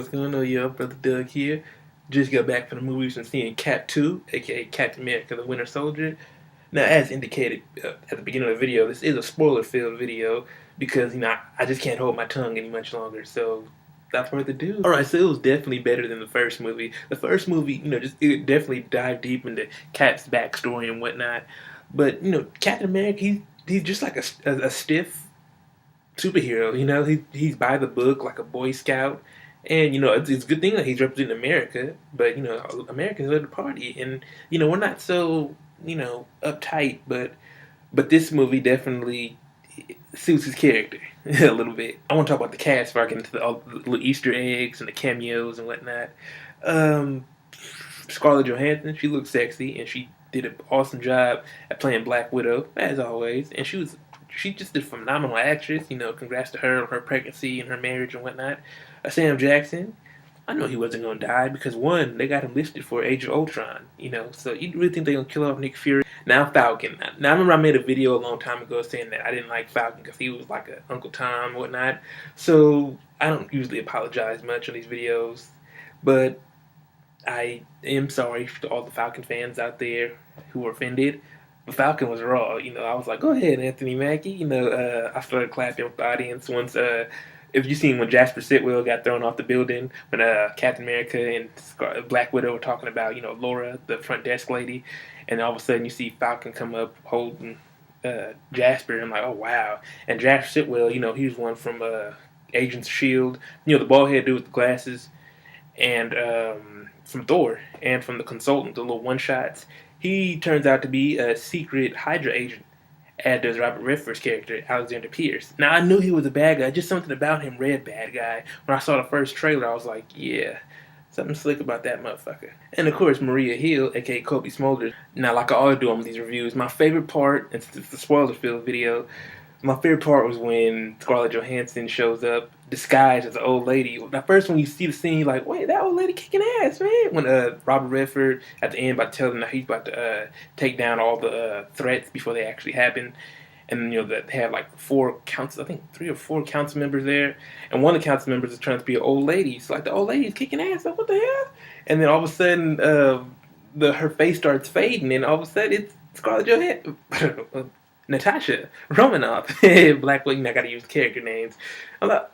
what's going on, yo? Brother Doug here. Just got back from the movies and seeing Cap 2, aka Captain America the Winter Soldier. Now, as indicated at the beginning of the video, this is a spoiler-filled video because, I just can't hold my tongue any much longer. So, without further ado. Alright, so it was definitely better than the first movie. The first movie, it definitely dived deep into Cap's backstory and whatnot. But, Captain America, he's just like a stiff superhero. He's by the book like a Boy Scout, and it's a good thing that he's representing America. But Americans are the party, and we're not so uptight. But this movie definitely suits his character a little bit. I want to talk about the cast before I get into all the little Easter eggs and the cameos and whatnot. Scarlett Johansson, she looks sexy, and she did an awesome job at playing Black Widow as always, and she's just a phenomenal actress. Congrats to her on her pregnancy and her marriage and whatnot. Sam Jackson, I know he wasn't going to die because, one, they got him listed for Age of Ultron. So you really think they're going to kill off Nick Fury? Now Falcon. Now I remember I made a video a long time ago saying that I didn't like Falcon because he was like a Uncle Tom and whatnot. So I don't usually apologize much on these videos. But I am sorry to all the Falcon fans out there who were offended. But Falcon was raw. I was like, go ahead, Anthony Mackie. I started clapping with the audience once. If you seen when Jasper Sitwell got thrown off the building, when Captain America and Black Widow were talking about, Laura, the front desk lady, and all of a sudden you see Falcon come up holding Jasper, and I'm like, oh wow. And Jasper Sitwell, he was one from Agents of S.H.I.E.L.D., the bald head dude with the glasses, and from Thor, and from the Consultant, the little one shots. He turns out to be a secret Hydra agent, as does Robert Redford's character, Alexander Pierce. Now, I knew he was a bad guy, just something about him read bad guy. When I saw the first trailer, I was like, yeah, something slick about that motherfucker. And of course, Maria Hill, aka Kobe Smulders. Now, like I always do on these reviews, my favorite part, it's the spoiler-filled video, my favorite part was when Scarlett Johansson shows up disguised as an old lady. Now, first when you see the scene, you're like, wait, that old lady kicking ass, man. When Robert Redford at the end about to tell them that he's about to take down all the threats before they actually happen. And that they have like 4 council, I think 3 or 4 council members there, and one of the council members is trying to be an old lady. So like the old lady's kicking ass, like what the hell? And then all of a sudden, her face starts fading, and all of a sudden it's Scarlett Johansson. Natasha Romanoff, Black Widow. I gotta use character names. I'm like,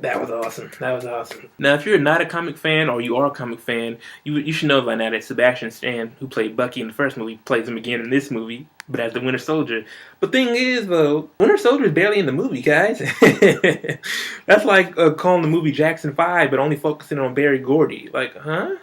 that was awesome. That was awesome. Now, if you're not a comic fan, or you are a comic fan, you should know by now that Sebastian Stan, who played Bucky in the first movie, plays him again in this movie, but as the Winter Soldier. But thing is, though, Winter Soldier is barely in the movie, guys. That's like calling the movie Jackson 5, but only focusing on Barry Gordy. Like, huh?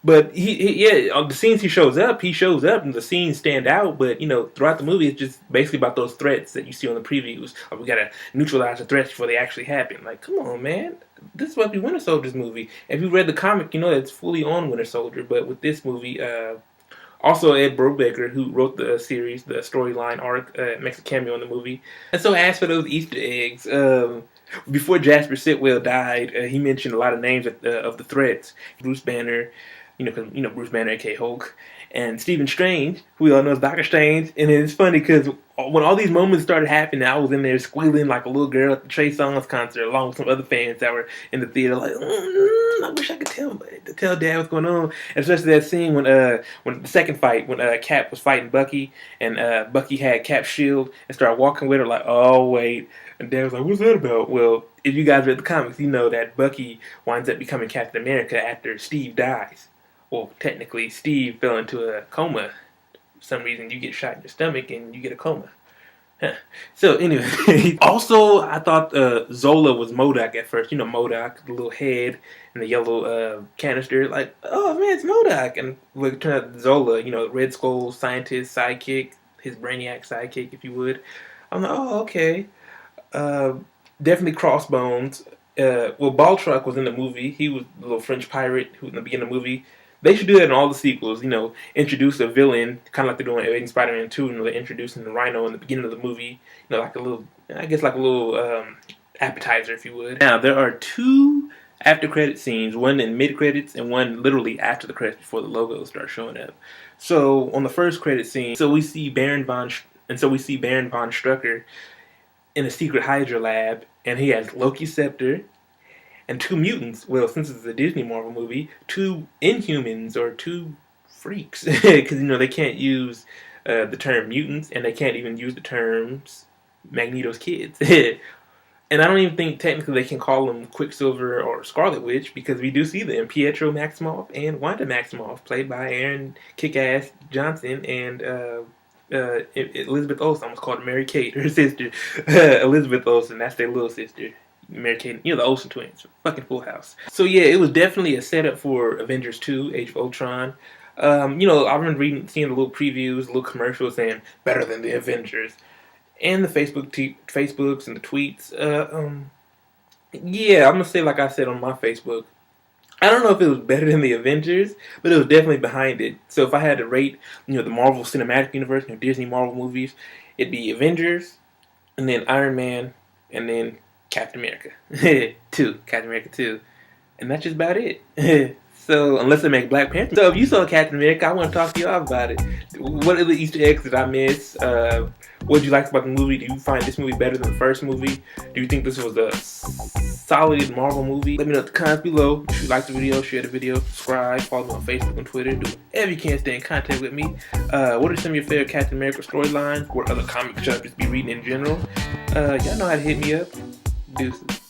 But on the scenes he shows up, and the scenes stand out. But throughout the movie, it's just basically about those threats that you see on the previews. Like, we gotta neutralize the threats before they actually happen. Like, come on, man, this is supposed to be Winter Soldier's movie. If you read the comic, it's fully on Winter Soldier. But with this movie, also Ed Brubaker, who wrote the series, the storyline arc, makes a cameo in the movie. And so, as for those Easter eggs, before Jasper Sitwell died, he mentioned a lot of names of the threats. Bruce Banner. Bruce Banner, aka Hulk, and Stephen Strange, who we all know as Doctor Strange. And it's funny because when all these moments started happening, I was in there squealing like a little girl at the Trey Songz concert, along with some other fans that were in the theater, like, I wish I could tell Dad what's going on. And especially that scene when the second fight, when Cap was fighting Bucky, and Bucky had Cap's shield and started walking with her, like, oh wait. And Dad was like, what's that about? Well, if you guys read the comics, you know that Bucky winds up becoming Captain America after Steve dies. Well, technically, Steve fell into a coma. For some reason, you get shot in your stomach and you get a coma. Huh. So, anyway. Also, I thought Zola was MODOK at first. MODOK, the little head and the yellow canister. Like, oh, man, it's MODOK. And it turned out Zola, Red Skull's scientist sidekick, his brainiac sidekick, if you would. I'm like, oh, okay. Definitely Crossbones. Baltruck was in the movie. He was the little French pirate who in the beginning of the movie. They should do that in all the sequels, introduce a villain, kind of like they're doing in Spider-Man 2, they're introducing the Rhino in the beginning of the movie, like a little appetizer, if you would. Now, there are 2 after-credit scenes, one in mid-credits and one literally after the credits before the logos start showing up. So, on the first credit scene, we see Baron von Strucker in a secret Hydra lab, and he has Loki's scepter, and two mutants. Well, since it's a Disney Marvel movie, two Inhumans or two freaks, because they can't use the term mutants, and they can't even use the terms Magneto's kids. And I don't even think technically they can call them Quicksilver or Scarlet Witch, because we do see them, Pietro Maximoff and Wanda Maximoff, played by Aaron Kick-Ass Johnson and Elizabeth Olsen. I almost called her Mary Kate, her sister. Elizabeth Olsen, that's their little sister. Mary Kate, the Olsen twins. Fucking Full House. So yeah, it was definitely a setup for Avengers 2, Age of Ultron. I've been seeing the little previews, little commercials saying better than the Avengers, and the Facebooks and the tweets. Yeah, I'm gonna say like I said on my Facebook. I don't know if it was better than the Avengers, but it was definitely behind it. So if I had to rate, the Marvel Cinematic Universe, Disney Marvel movies, it'd be Avengers, and then Iron Man, and then Captain America. Captain America 2. And that's just about it. So, unless they make Black Panther. So, if you saw Captain America, I want to talk to you all about it. What are the Easter eggs that I missed? What did you like about the movie? Do you find this movie better than the first movie? Do you think this was a solid Marvel movie? Let me know in the comments below. If you like the video, share the video, subscribe, follow me on Facebook and Twitter. Do whatever you can to stay in contact with me. What are some of your favorite Captain America storylines? What other comic should I just be reading in general? Y'all know how to hit me up. Deuces.